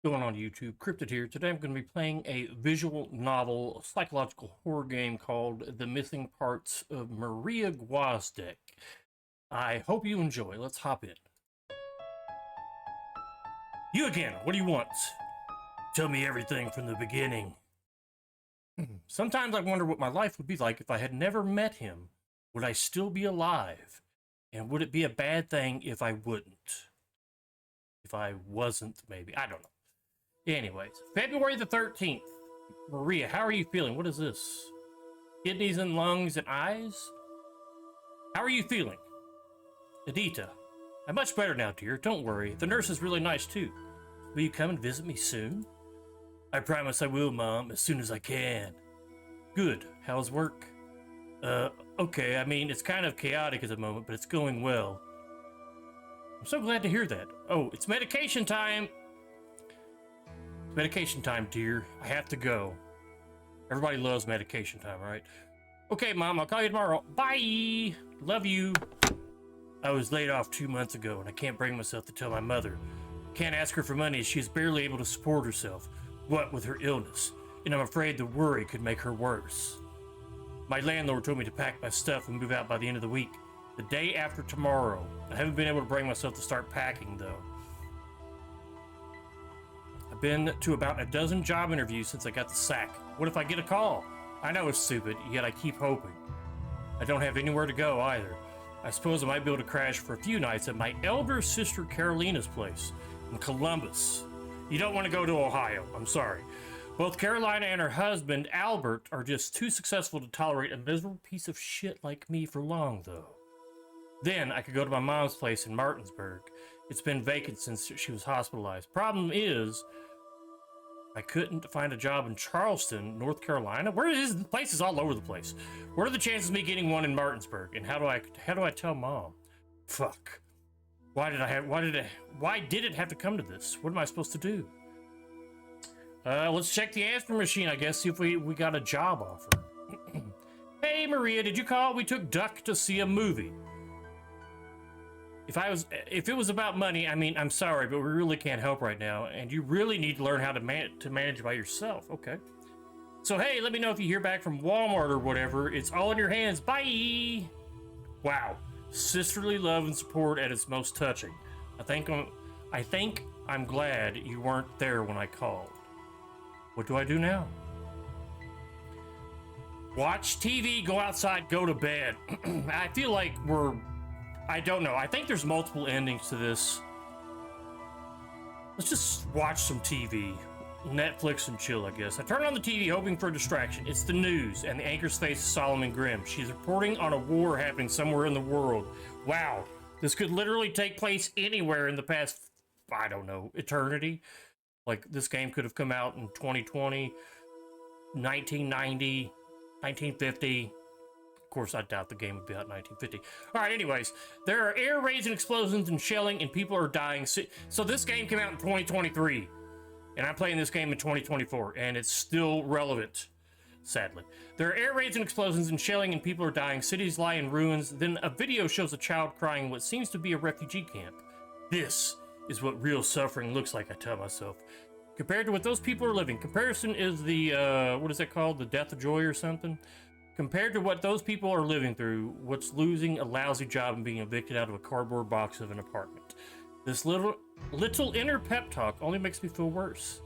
Going on YouTube, Cryptid here. Today I'm going to be playing a visual novel psychological horror game called The Missing Parts of Maria Gwozdek. I hope you enjoy. Let's hop in. You again, what do you want? Tell me everything from the beginning. Sometimes I wonder what my life would be like if I had never met him. Would I still be alive? And would it be a bad thing if I wouldn't? If I wasn't, maybe. I don't know. Anyways, February the 13th. Maria, how are you feeling? What is this? Kidneys and lungs and eyes? How are you feeling? Edita, I'm much better now, dear. Don't worry. The nurse is really nice, too. Will you come and visit me soon? I promise I will, Mom, as soon as I can. Good. How's work? Okay. I mean, it's kind of chaotic at the moment, but it's going well. I'm so glad to hear that. Oh, it's medication time. It's medication time, dear. I have to go. Everybody loves medication time, right? Okay, Mom, I'll call you tomorrow. Bye! Love you. I was laid off 2 months ago, and I can't bring myself to tell my mother. Can't ask her for money as she's barely able to support herself, what with her illness, and I'm afraid the worry could make her worse. My landlord told me to pack my stuff and move out by the end of the week, the day after tomorrow. I haven't been able to bring myself to start packing, though. I've been to about a dozen job interviews since I got the sack. What if I get a call? I know it's stupid, yet I keep hoping. I don't have anywhere to go either. I suppose I might be able to crash for a few nights at my elder sister Carolina's place in Columbus. You don't want to go to Ohio, I'm sorry. Both Carolina and her husband, Albert, are just too successful to tolerate a miserable piece of shit like me for long, though. Then I could go to my mom's place in Martinsburg. It's been vacant since she was hospitalized. Problem is, I couldn't find a job in Charleston, North Carolina. Where is the places all over the place? What are the chances of me getting one in Martinsburg? And how do I tell Mom? Fuck. Why did it have to come to this? What am I supposed to do? Let's check the answer machine, I guess, see if we got a job offer. Hey, Maria, did you call? We took Duck to see a movie. If it was about money, I mean, I'm sorry, but we really can't help right now, and you really need to learn how to manage by yourself. Okay. So, hey, let me know if you hear back from Walmart or whatever. It's all in your hands. Bye! Wow. Sisterly love and support at its most touching. I think I'm glad you weren't there when I called. What do I do now? Watch TV, go outside, go to bed. I feel like I don't know. I think there's multiple endings to this. Let's just watch some TV. Netflix and chill, I guess. I turn on the TV hoping for a distraction. It's the news, and the anchor's face is solemn and grim. She's reporting on a war happening somewhere in the world. Wow. This could literally take place anywhere in the past, I don't know, eternity. Like, this game could have come out in 2020, 1990, 1950. Of course, I doubt the game would be out in 1950. All right, anyways, there are air raids and explosions and shelling, and people are dying. So this game came out in 2023, and I'm playing this game in 2024, and it's still relevant, sadly. There are air raids and explosions and shelling, and people are dying. Cities lie in ruins. Then a video shows a child crying in what seems to be a refugee camp. This is what real suffering looks like, I tell myself. Compared to what those people are living. Comparison is the, what is that called? The death of joy or something? Compared to what those people are living through, what's losing a lousy job and being evicted out of a cardboard box of an apartment. This little inner pep talk only makes me feel worse.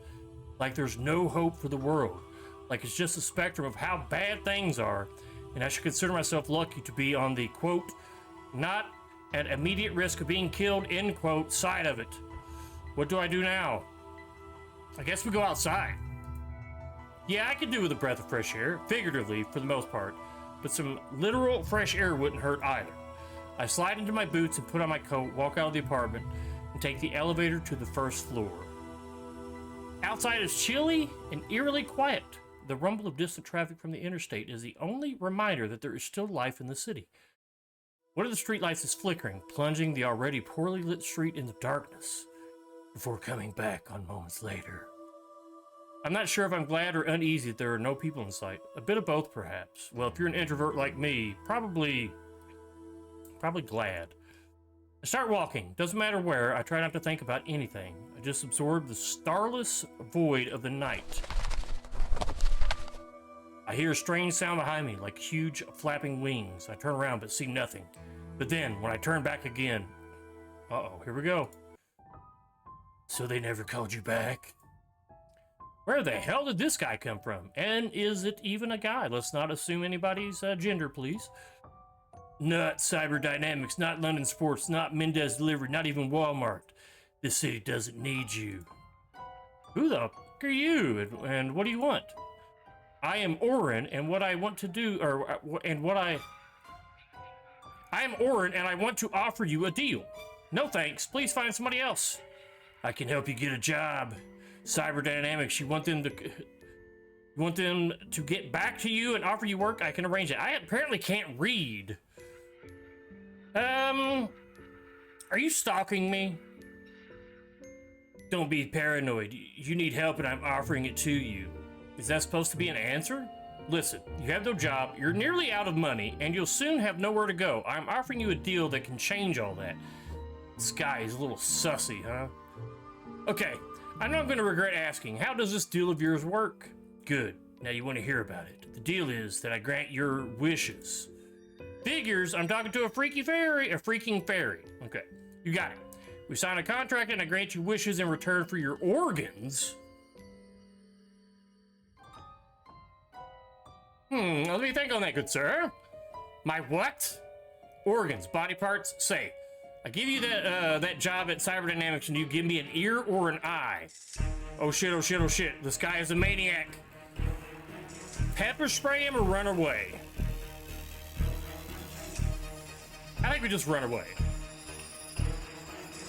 Like there's no hope for the world. Like it's just a spectrum of how bad things are, and I should consider myself lucky to be on the, quote, not at immediate risk of being killed, end quote, side of it. What do I do now? I guess we go outside. Yeah, I could do with a breath of fresh air, figuratively for the most part, but some literal fresh air wouldn't hurt either. I slide into my boots and put on my coat, walk out of the apartment, and take the elevator to the first floor. Outside is chilly and eerily quiet. The rumble of distant traffic from the interstate is the only reminder that there is still life in the city. One of the streetlights is flickering, plunging the already poorly lit street into darkness, before coming back on moments later. I'm not sure if I'm glad or uneasy that there are no people in sight. A bit of both, perhaps. Well, if you're an introvert like me, probably glad. I start walking. Doesn't matter where. I try not to think about anything. I just absorb the starless void of the night. I hear a strange sound behind me, like huge flapping wings. I turn around but see nothing. But then, when I turn back again... Uh-oh, here we go. So they never called you back? Where the hell did this guy come from? And is it even a guy? Let's not assume anybody's gender, please. Not Cyberdynamics, not London Sports, not Mendez Delivery, not even Walmart. This city doesn't need you. Who the fuck are you? And what do you want? I am Orin, and what I want to do, I am Orin, and I want to offer you a deal. No thanks, please find somebody else. I can help you get a job. Cyberdynamics, you want them to get back to you and offer you work? I can arrange it. I apparently can't read. Are you stalking me? Don't be paranoid. You need help and I'm offering it to you. Is that supposed to be an answer? Listen, you have no job, you're nearly out of money, and you'll soon have nowhere to go. I'm offering you a deal that can change all that. This guy is a little sussy, huh? Okay, I know I'm going to regret asking, how does this deal of yours work? Good, now you want to hear about it. The deal is that I grant your wishes. Figures, I'm talking to a freaking fairy. Okay, you got it. We sign a contract and I grant you wishes in return for your organs. Let me think on that, good sir. My what? Organs, body parts, say. I give you that job at Cyberdynamics and you give me an ear or an eye. Oh shit, oh shit, oh shit. This guy is a maniac. Pepper spray him or run away? I think we just run away.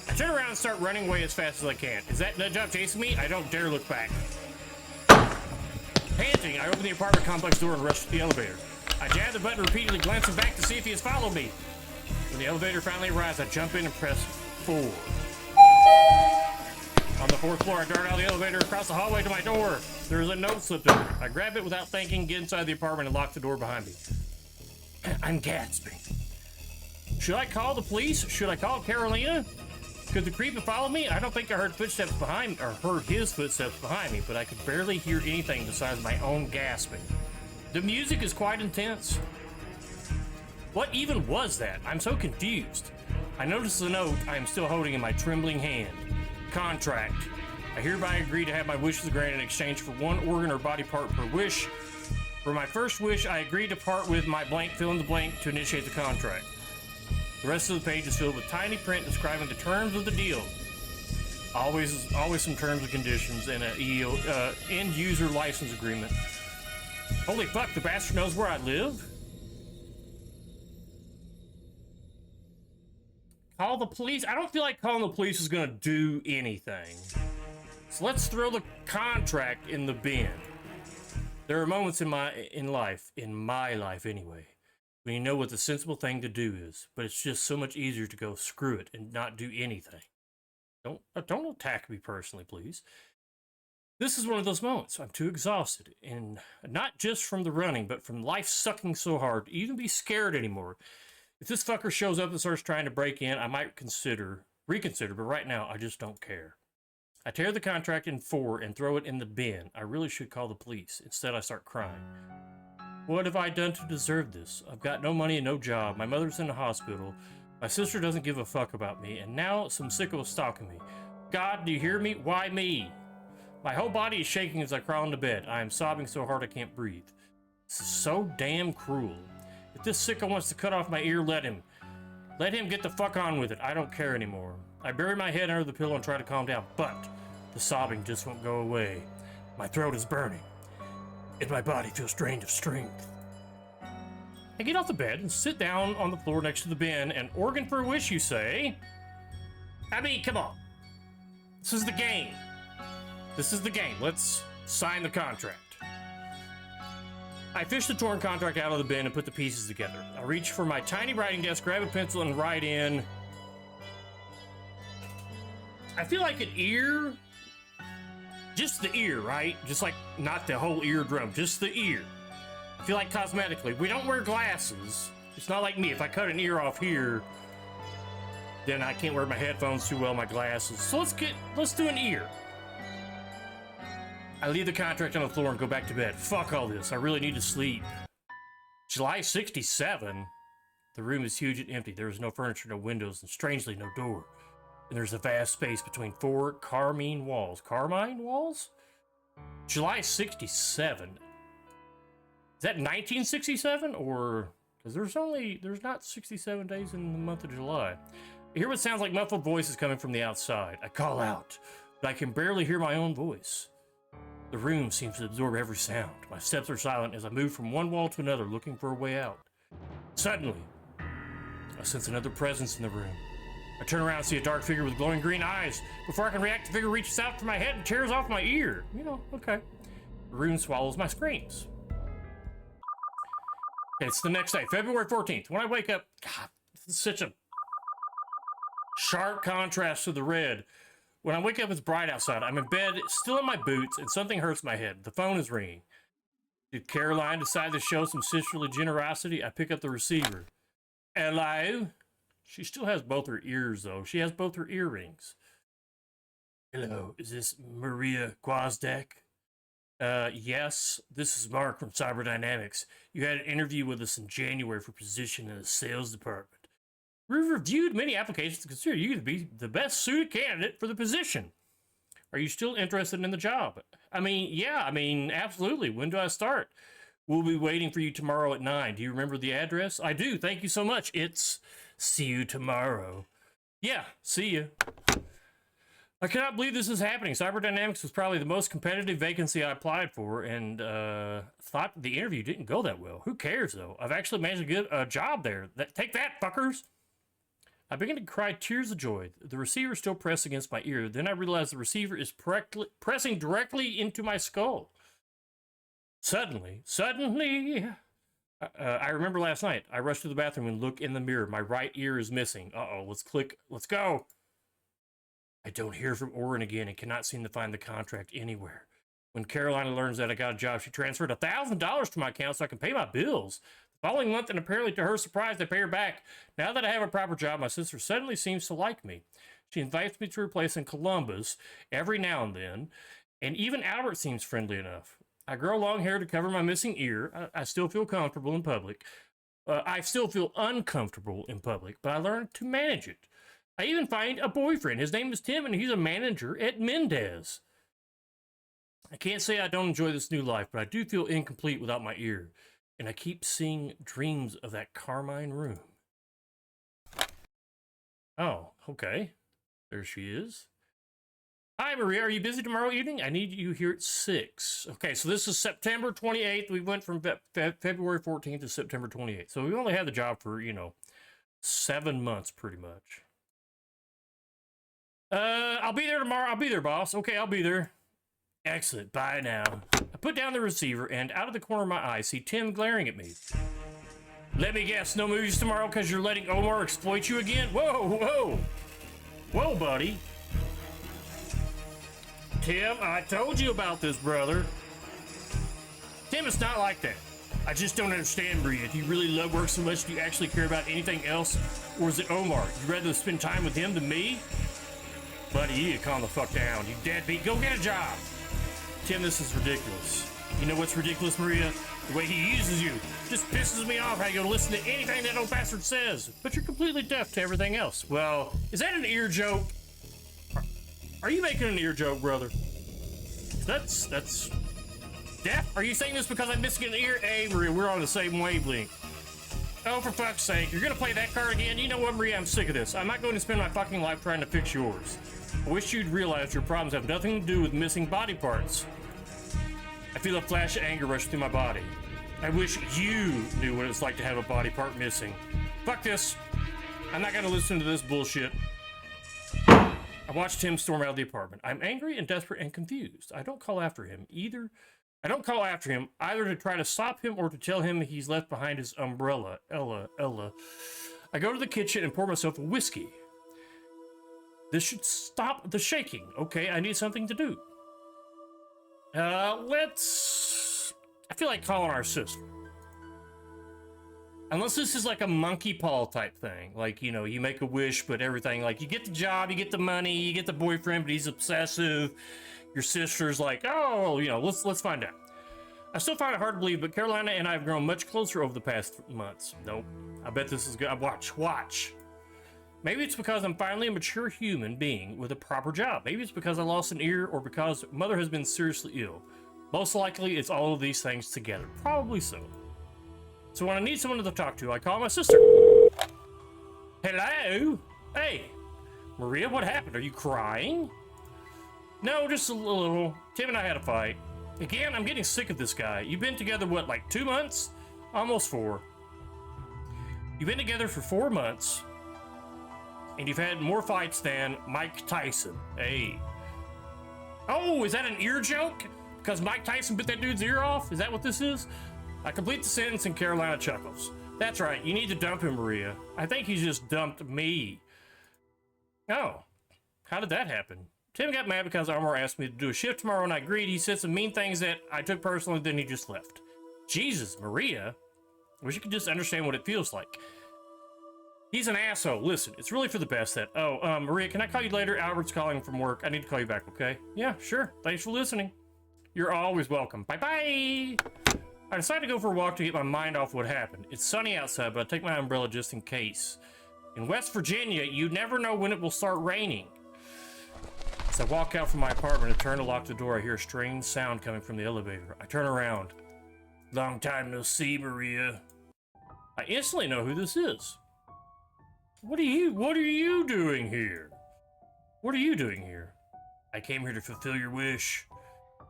I turn around and start running away as fast as I can. Is that job chasing me? I don't dare look back. Panting, I open the apartment complex door and rush to the elevator. I jab the button repeatedly, glancing back to see if he has followed me. When the elevator finally arrives, I jump in and press 4. On the 4th floor, I dart out of the elevator across the hallway to my door. There is a note slipped in. I grab it without thinking, get inside the apartment, and lock the door behind me. I'm gasping. Should I call the police? Should I call Carolina? Could the creep have followed me? I don't think I heard footsteps behind me, or heard his footsteps behind me, but I could barely hear anything besides my own gasping. The music is quite intense. What even was that? I'm so confused. I notice the note I am still holding in my trembling hand. Contract. I hereby agree to have my wishes granted in exchange for one organ or body part per wish. For my first wish, I agree to part with my blank fill in the blank to initiate the contract. The rest of the page is filled with tiny print describing the terms of the deal. Always some terms and conditions and an end user license agreement. Holy fuck, the bastard knows where I live? Call the police? I don't feel like calling the police is gonna do anything. So let's throw the contract in the bin. There are moments in my life anyway, when you know what the sensible thing to do is, but it's just so much easier to go screw it and not do anything. Don't attack me personally, please. This is one of those moments. I'm too exhausted, and not just from the running, but from life sucking so hard to even be scared anymore. If this fucker shows up and starts trying to break in, I might reconsider, but right now, I just don't care. I tear the contract in 4 and throw it in the bin. I really should call the police. Instead, I start crying. What have I done to deserve this? I've got no money and no job. My mother's in the hospital. My sister doesn't give a fuck about me, and now some sicko is stalking me. God, do you hear me? Why me? My whole body is shaking as I crawl into bed. I am sobbing so hard I can't breathe. This is so damn cruel. If this sicko wants to cut off my ear, let him. Let him get the fuck on with it. I don't care anymore. I bury my head under the pillow and try to calm down, but the sobbing just won't go away. My throat is burning, and my body feels drained of strength. I get off the bed and sit down on the floor next to the bin. An organ for a wish, you say? I mean, come on. This is the game. This is the game. Let's sign the contract. I fish the torn contract out of the bin and put the pieces together. I reach for my tiny writing desk, grab a pencil, and write in... I feel like an ear... Just the ear, right? Just like, not the whole eardrum, just the ear. I feel like cosmetically. We don't wear glasses. It's not like me. If I cut an ear off here, Then I can't wear my headphones too well, my glasses. So let's do an ear. I leave the contract on the floor and go back to bed. Fuck all this. I really need to sleep. July 67. The room is huge and empty. There is no furniture, no windows, and strangely, no door. And there's a vast space between 4 carmine walls. Carmine walls? July 67. Is that 1967? Or... because there's not 67 days in the month of July. I hear what sounds like muffled voices coming from the outside. I call out, but I can barely hear my own voice. The room seems to absorb every sound. My steps are silent as I move from one wall to another, looking for a way out. Suddenly, I sense another presence in the room. I turn around and see a dark figure with glowing green eyes. Before I can react, the figure reaches out for my head and tears off my ear. You know, okay. The room swallows my screams. It's the next day, February 14th. When I wake up, God, this is such a sharp contrast to the red. When I wake up, it's bright outside. I'm in bed, still in my boots, and something hurts my head. The phone is ringing. Did Caroline decide to show some sisterly generosity? I pick up the receiver. Hello? She still has both her ears, though. She has both her earrings. Hello, is this Maria Gwozdek? Yes, this is Mark from Cyberdynamics. You had an interview with us in January for a position in the sales department. We've reviewed many applications to consider you to be the best suited candidate for the position. Are you still interested in the job? Yeah, absolutely. When do I start? We'll be waiting for you tomorrow at 9. Do you remember the address? I do. Thank you so much. It's see you tomorrow. Yeah, see you. I cannot believe this is happening. Cyberdynamics was probably the most competitive vacancy I applied for, and thought the interview didn't go that well. Who cares, though? I've actually managed to get a job there. Take that, fuckers! I begin to cry tears of joy. The receiver still pressed against my ear. Then I realize the receiver is pressing directly into my skull. Suddenly, I remember last night. I rushed to the bathroom and look in the mirror. My right ear is missing. Uh-oh, let's go. I don't hear from Oren again and cannot seem to find the contract anywhere. When Carolina learns that I got a job, she transferred $1,000 to my account so I can pay my bills. The following month, and apparently to her surprise, they pay her back. Now that I have a proper job, my sister suddenly seems to like me. She invites me to her place in Columbus every now and then, and even Albert seems friendly enough. I grow long hair to cover my missing ear. I still feel comfortable in public. I still feel uncomfortable in public, but I learned to manage it. I even find a boyfriend. His name is Tim, and he's a manager at Mendez. I can't say I don't enjoy this new life, but I do feel incomplete without my ear. And I keep seeing dreams of that carmine room. Oh, okay. There she is. Hi, Maria. Are you busy tomorrow evening? I need you here at 6. Okay, so this is September 28th. We went from February 14th to September 28th. So we only had the job for, 7 months pretty much. I'll be there tomorrow. I'll be there, boss. Okay, I'll be there. Excellent. Bye now. I put down the receiver and out of the corner of my eye see Tim glaring at me. Let me guess, no movies tomorrow because you're letting Omar exploit you again? Whoa. Whoa, buddy. Tim, I told you about this, brother. Tim, it's not like that. I just don't understand, Maria. Do you really love work so much? Do you actually care about anything else? Or is it Omar? You'd rather spend time with him than me? Buddy, you need to calm the fuck down. You deadbeat. Go get a job. Tim, this is ridiculous. You know what's ridiculous, Maria? The way he uses you. Just pisses me off how you don't listen to anything that old bastard says. But you're completely deaf to everything else. Well, is that an ear joke? Are you making an ear joke, brother? That's deaf? Are you saying this because I'm missing an ear? Hey, Maria, we're on the same wavelength. Oh, for fuck's sake, you're gonna play that card again? You know what, Maria, I'm sick of this. I'm not going to spend my fucking life trying to fix yours. I wish you'd realize your problems have nothing to do with missing body parts. I feel a flash of anger rush through my body. I wish you knew what it's like to have a body part missing. Fuck this. I'm not gonna listen to this bullshit. I watched him storm out of the apartment. I'm angry and desperate and confused. I don't call after him either to try to stop him or to tell him he's left behind his umbrella. Ella. I go to the kitchen and pour myself a whiskey. This should stop the shaking. Okay, I need something to do. I feel like calling our sister. Unless this is like a monkey paw type thing. Like, you know, you make a wish, but everything, like, you get the job, you get the money, you get the boyfriend, but he's obsessive. Your sister's like, oh, you know, let's find out. I still find it hard to believe, but Carolina and I have grown much closer over the past months. Nope. I bet this is good. Watch. Maybe it's because I'm finally a mature human being with a proper job. Maybe it's because I lost an ear or because mother has been seriously ill. Most likely, it's all of these things together. Probably so. So when I need someone to talk to, I call my sister. Hello? Hey, Maria, what happened? Are you crying? No, just a little. Tim and I had a fight. Again, I'm getting sick of this guy. You've been together, what, like 2 months? Almost 4. You've been together for 4 months, and you've had more fights than Mike Tyson. Hey. Oh, is that an ear joke? Because Mike Tyson bit that dude's ear off? Is that what this is? I complete the sentence and Carolina chuckles. That's right, you need to dump him, Maria. I think he just dumped me. Oh, how did that happen? Tim got mad because Armor asked me to do a shift tomorrow and I agreed. He said some mean things that I took personally, then he just left. Jesus, Maria. I wish you could just understand what it feels like. He's an asshole. Listen, it's really for the best that... Oh, Maria, can I call you later? Albert's calling from work. I need to call you back, okay? Yeah, sure. Thanks for listening. You're always welcome. Bye-bye! I decided to go for a walk to get my mind off what happened. It's sunny outside, but I take my umbrella just in case. In West Virginia, you never know when it will start raining. As I walk out from my apartment and turn to lock the door, I hear a strange sound coming from the elevator. I turn around. Long time no see, Maria. I instantly know who this is. What are you doing here? What are you doing here? I came here to fulfill your wish.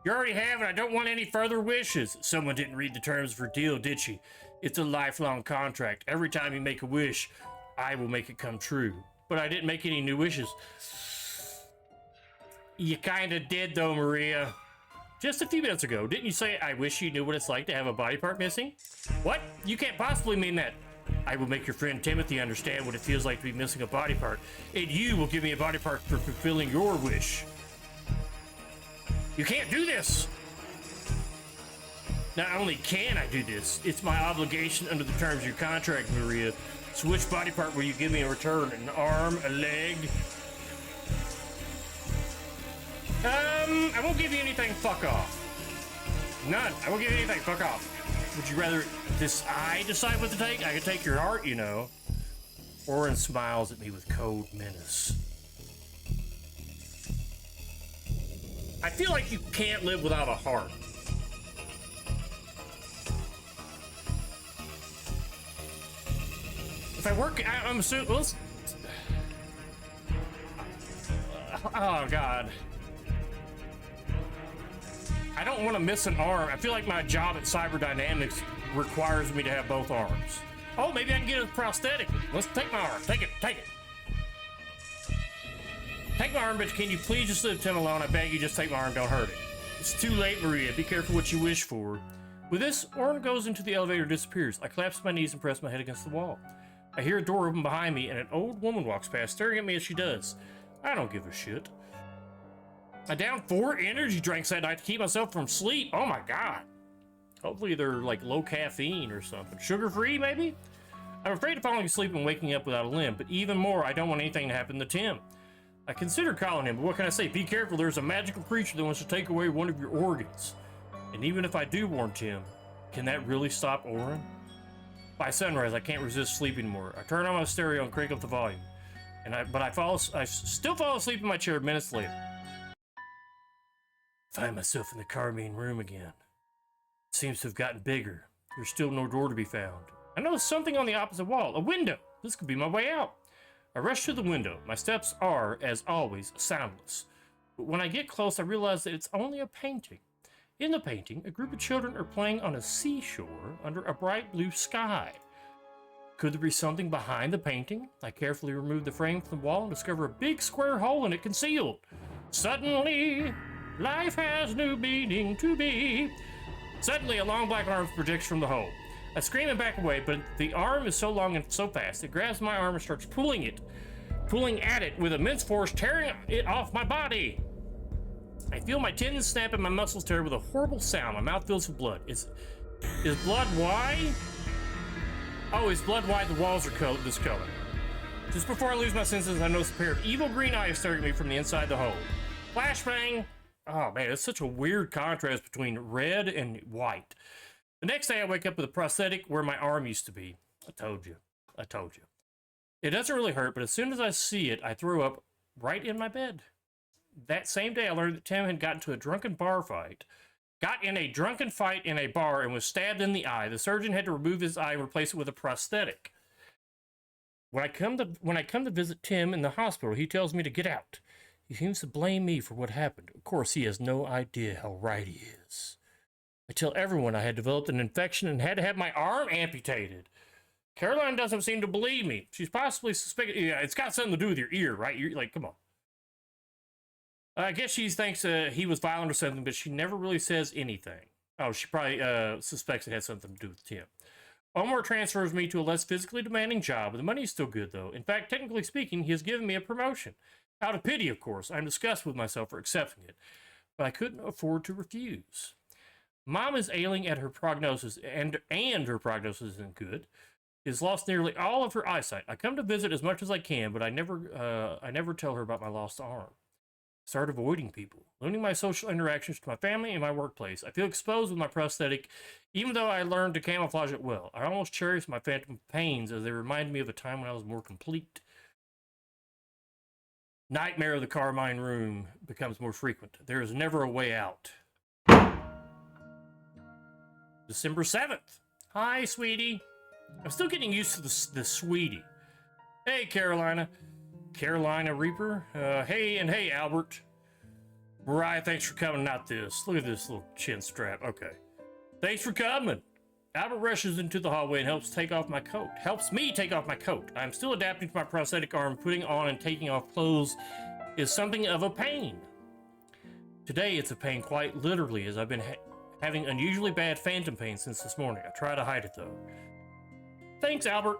You already have, and I don't want any further wishes. Someone didn't read the terms of her deal, did she? It's a lifelong contract. Every time you make a wish, I will make it come true. But I didn't make any new wishes. You kinda did, though, Maria. Just a few minutes ago, didn't you say, I wish you knew what it's like to have a body part missing? What? You can't possibly mean that. I will make your friend Timothy understand what it feels like to be missing a body part, and you will give me a body part for fulfilling your wish. You can't do this! Not only can I do this, it's my obligation under the terms of your contract, Maria. So which body part will you give me in return? An arm? A leg? I won't give you anything, fuck off. None. I won't give you anything, fuck off. Would you rather I decide what to take? I could take your heart, you know. Oren smiles at me with cold menace. I feel like you can't live without a heart. If I work, I'm assuming. Oh God. I don't want to miss an arm. I feel like my job at Cyberdynamics requires me to have both arms. Oh, maybe I can get a prosthetic. Let's take my arm. Take it. Take it. Take my arm, but can you please just leave Tim alone? I beg you, just take my arm. Don't hurt it. It's too late, Maria. Be careful what you wish for. With this, Oren goes into the elevator and disappears. I collapse my knees and press my head against the wall. I hear a door open behind me, and an old woman walks past, staring at me as she does. I don't give a shit. I downed 4 energy drinks that night to keep myself from sleep. Oh my God. Hopefully they're like low caffeine or something. Sugar-free, maybe? I'm afraid of falling asleep and waking up without a limb, but even more, I don't want anything to happen to Tim. I consider calling him, but what can I say? Be careful, there's a magical creature that wants to take away one of your organs. And even if I do warn Tim, can that really stop Oren? By sunrise, I can't resist sleep anymore. I turn on my stereo and crank up the volume. But I still fall asleep in my chair minutes later. Find myself in the Carmine room again. It seems to have gotten bigger. There's still no door to be found. I notice something on the opposite wall. A window! This could be my way out. I rush to the window. My steps are, as always, soundless. But when I get close, I realize that it's only a painting. In the painting, a group of children are playing on a seashore under a bright blue sky. Could there be something behind the painting? I carefully remove the frame from the wall and discover a big square hole in it concealed. Suddenly, life has new meaning to me. Suddenly, a long black arm projects from the hole. I scream and back away, but the arm is so long and so fast, it grabs my arm and starts pulling at it with immense force, tearing it off my body. I feel my tendons snap and my muscles tear with a horrible sound. My mouth fills with blood. Is blood why? Oh, his blood white, the walls are this color. Just before I lose my senses, I notice a pair of evil green eyes staring at me from the inside the hole. Flashbang! Oh man, it's such a weird contrast between red and white. The next day I wake up with a prosthetic where my arm used to be. I told you. I told you. It doesn't really hurt, but as soon as I see it, I throw up right in my bed. That same day I learned that Tim had gotten into a drunken fight in a bar and was stabbed in the eye. The surgeon had to remove his eye and replace it with a prosthetic. When I come to visit Tim in the hospital, he tells me to get out. He seems to blame me for what happened. Of course, he has no idea how right he is. I tell everyone I had developed an infection and had to have my arm amputated. Caroline doesn't seem to believe me. She's possibly suspecting. Yeah, it's got something to do with your ear, right? You're like, come on. I guess she thinks he was violent or something, but she never really says anything. Oh, she probably suspects it has something to do with Tim. Omar transfers me to a less physically demanding job, but the money is still good, though. In fact, technically speaking, he has given me a promotion. Out of pity, of course. I'm disgusted with myself for accepting it, but I couldn't afford to refuse. Mom is ailing at her prognosis, and her prognosis isn't good. Has lost nearly all of her eyesight. I come to visit as much as I can, but I never tell her about my lost arm. Start avoiding people, limiting my social interactions to my family and my workplace. I feel exposed with my prosthetic, even though I learned to camouflage it well. I almost cherish my phantom pains as they remind me of a time when I was more complete. Nightmare of the Carmine room becomes more frequent. There is never a way out. December 7th. Hi, sweetie. I'm still getting used to the sweetie. Hey, Carolina. Carolina Reaper. Hey, Albert. Mariah, thanks for coming. Not this. Look at this little chin strap. Okay. Thanks for coming. Albert rushes into the hallway and helps me take off my coat. I'm still adapting to my prosthetic arm. Putting on and taking off clothes is something of a pain. Today, it's a pain quite literally, as I've been having unusually bad phantom pain since this morning. I try to hide it, though. Thanks, Albert.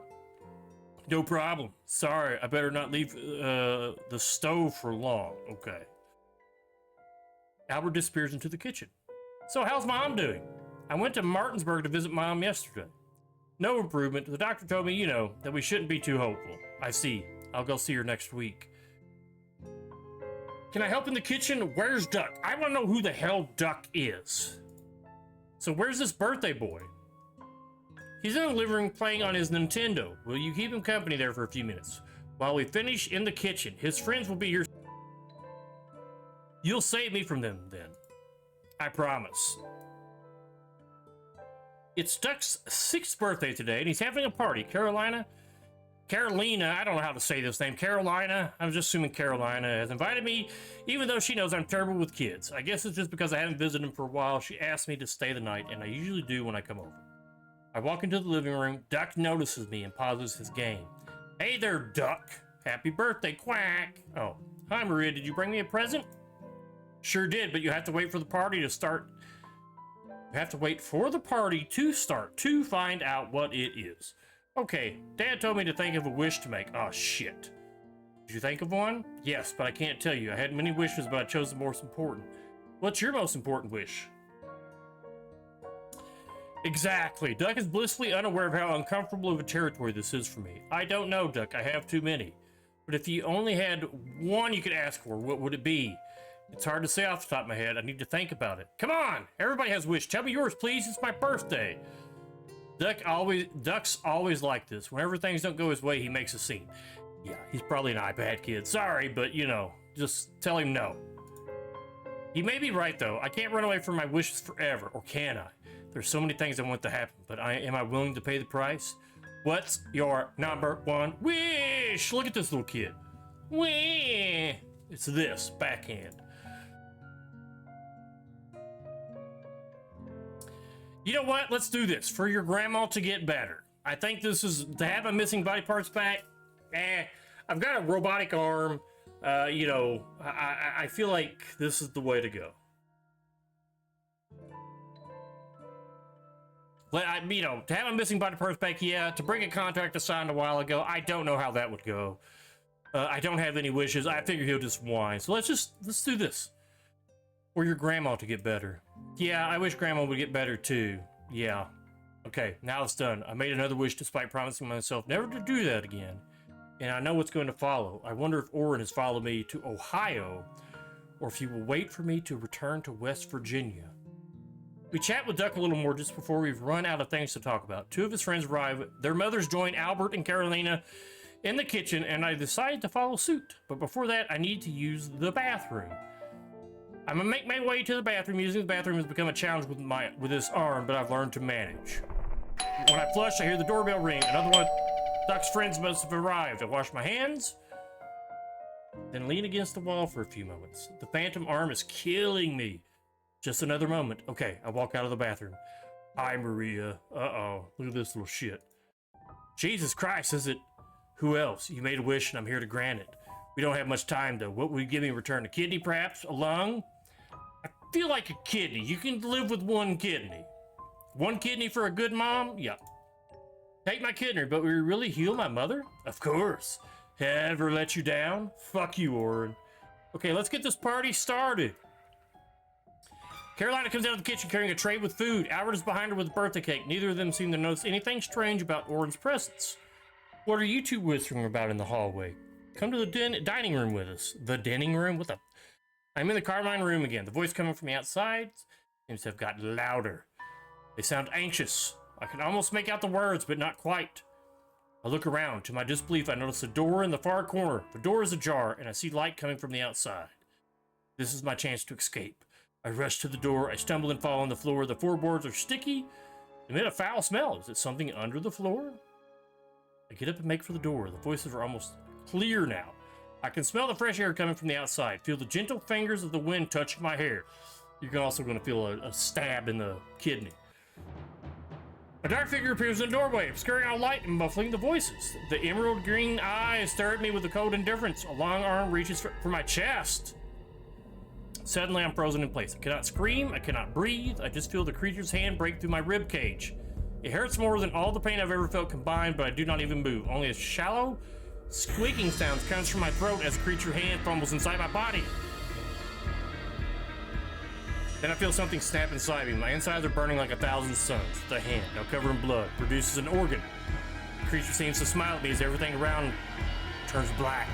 No problem. Sorry, I better not leave the stove for long. Okay. Albert disappears into the kitchen. So, how's Mom doing? I went to Martinsburg to visit Mom yesterday. No improvement. The doctor told me, that we shouldn't be too hopeful. I see. I'll go see her next week. Can I help in the kitchen? Where's Duck? I want to know who the hell Duck is. So, where's this birthday boy? He's in the living room playing on his Nintendo. Will you keep him company there for a few minutes? While we finish in the kitchen, his friends will be here. You'll save me from them, then. I promise. It's Duck's 6th birthday today, and he's having a party. Carolina, I don't know how to say this name. Carolina, I'm just assuming Carolina, has invited me, even though she knows I'm terrible with kids. I guess it's just because I haven't visited him for a while. She asked me to stay the night, and I usually do when I come over. I walk into the living room. Duck notices me and pauses his game. Hey there, Duck. Happy birthday, quack. Oh, hi, Maria. Did you bring me a present? Sure did, but you have to wait for the party to start. You have to wait for the party to start to find out what it is. Okay, Dad told me to think of a wish to make. Oh, shit. Did you think of one? Yes, but I can't tell you. I had many wishes, but I chose the most important. What's your most important wish? Exactly. Duck is blissfully unaware of how uncomfortable of a territory this is for me. I don't know, Duck. I have too many. But if you only had one you could ask for, what would it be? It's hard to say off the top of my head. I need to think about it. Come on! Everybody has a wish. Tell me yours, please. It's my birthday. Duck's always like this. Whenever things don't go his way, he makes a scene. Yeah, he's probably an iPad kid. Sorry, but, just tell him no. He may be right, though. I can't run away from my wishes forever, or can I? There's so many things I want to happen, but am I willing to pay the price? What's your number one wish? Look at this little kid. Wee! It's this, backhand. You know what? Let's do this. For your grandma to get better. I think this is, to have my missing body parts back, I've got a robotic arm. I feel like this is the way to go. To have a missing body parts back, yeah. To bring a contract I signed a while ago, I don't know how that would go. I don't have any wishes. I figure he'll just whine. So let's do this. For your grandma to get better. Yeah, I wish grandma would get better too. Yeah. Okay, now it's done. I made another wish despite promising myself never to do that again. And I know what's going to follow. I wonder if Orin has followed me to Ohio, or if he will wait for me to return to West Virginia. We chat with Duck a little more just before we've run out of things to talk about. Two of his friends arrive. Their mothers join Albert and Carolina in the kitchen, and I decide to follow suit. But before that, I need to use the bathroom. I'm gonna make my way to the bathroom. Using the bathroom has become a challenge with this arm, but I've learned to manage. When I flush, I hear the doorbell ring. Another one of Duck's friends must have arrived. I wash my hands, then lean against the wall for a few moments. The phantom arm is killing me. Just another moment. Okay, I walk out of the bathroom. Hi, Maria. Uh-oh. Look at this little shit. Jesus Christ, is it? Who else? You made a wish and I'm here to grant it. We don't have much time, though. What will you give me in return? A kidney, perhaps? A lung? I feel like a kidney. You can live with one kidney. One kidney for a good mom? Yeah. Take my kidney, but will you really heal my mother? Of course. Ever let you down? Fuck you, Orin. Okay, let's get this party started. Carolina comes out of the kitchen carrying a tray with food. Albert is behind her with a birthday cake. Neither of them seem to notice anything strange about Orin's presence. What are you two whispering about in the hallway? Come to the dining room with us. The dining room? What the? I'm in the Carmine room again. The voice coming from the outside seems to have gotten louder. They sound anxious. I can almost make out the words, but not quite. I look around. To my disbelief, I notice a door in the far corner. The door is ajar, and I see light coming from the outside. This is my chance to escape. I rush to the door. I stumble and fall on the floor. The floorboards are sticky. Emit a foul smell. Is it something under the floor? I get up and make for the door. The voices are almost clear now. I can smell the fresh air coming from the outside. Feel the gentle fingers of the wind touching my hair. You're also going to feel a stab in the kidney. A dark figure appears in the doorway, obscuring our light and muffling the voices. The emerald green eyes stare at me with a cold indifference. A long arm reaches for my chest. Suddenly, I'm frozen in place. I cannot scream. I cannot breathe. I just feel the creature's hand break through my rib cage. It hurts more than all the pain I've ever felt combined, but I do not even move. Only a shallow, squeaking sound comes from my throat as the creature's hand fumbles inside my body. Then I feel something snap inside me. My insides are burning like 1,000 suns. The hand, now covered in blood, produces an organ. The creature seems to smile at me as everything around turns black.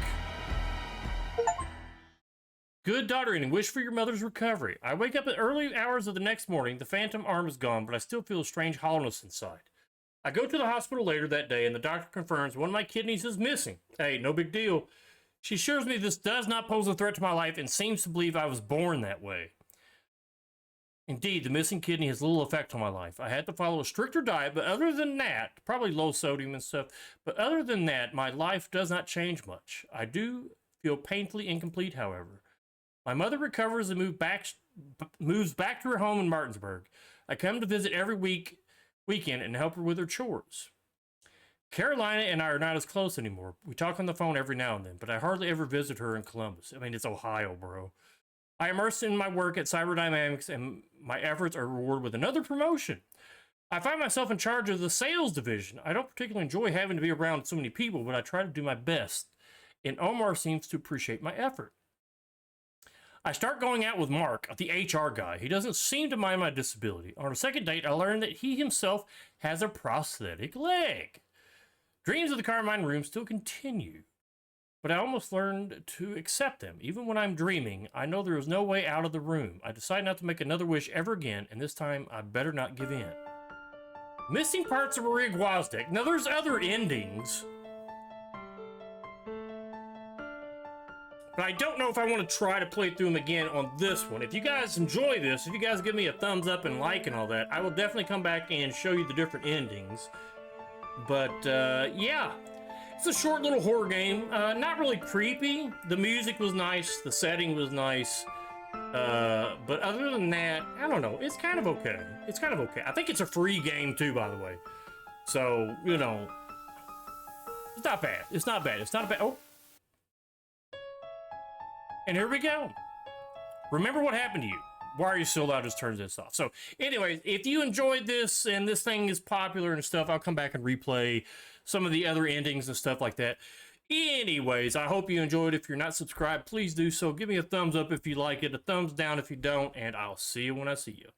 Good daughter, and wish for your mother's recovery. I wake up at early hours of the next morning. The phantom arm is gone, but I still feel a strange hollowness inside. I go to the hospital later that day, and the doctor confirms one of my kidneys is missing. Hey, no big deal. She assures me this does not pose a threat to my life and seems to believe I was born that way. Indeed, the missing kidney has little effect on my life. I had to follow a stricter diet, but other than that, probably low sodium and stuff, but other than that, my life does not change much. I do feel painfully incomplete, however. My mother recovers and moves back to her home in Martinsburg. I come to visit every weekend and help her with her chores. Carolina and I are not as close anymore. We talk on the phone every now and then, but I hardly ever visit her in Columbus. I mean, it's Ohio, bro. I am immersed in my work at Cyberdynamics, and my efforts are rewarded with another promotion. I find myself in charge of the sales division. I don't particularly enjoy having to be around so many people, but I try to do my best, and Omar seems to appreciate my effort. I start going out with Mark, the HR guy. He doesn't seem to mind my disability. On our second date, I learn that he himself has a prosthetic leg. Dreams of the Carmine room still continue, but I almost learned to accept them. Even when I'm dreaming, I know there is no way out of the room. I decide not to make another wish ever again, and this time I better not give in. Missing parts of Maria Gwozdek. Now, there's other endings, but I don't know if I want to try to play through them again on this one. If you guys enjoy this, if you guys give me a thumbs up and like and all that, I will definitely come back and show you the different endings. But, yeah. It's a short little horror game. Not really creepy. The music was nice. The setting was nice. But other than that, I don't know. It's kind of okay. It's kind of okay. I think it's a free game, too, by the way. So, you know, it's not bad. It's not bad. It's not bad. Oh. And here we go. Remember what happened to you. Why are you still allowed to just turn this off? So, anyways, if you enjoyed this and this thing is popular and stuff, I'll come back and replay some of the other endings and stuff like that. Anyways, I hope you enjoyed. If you're not subscribed, please do so. Give me a thumbs up if you like it, a thumbs down if you don't, and I'll see you when I see you.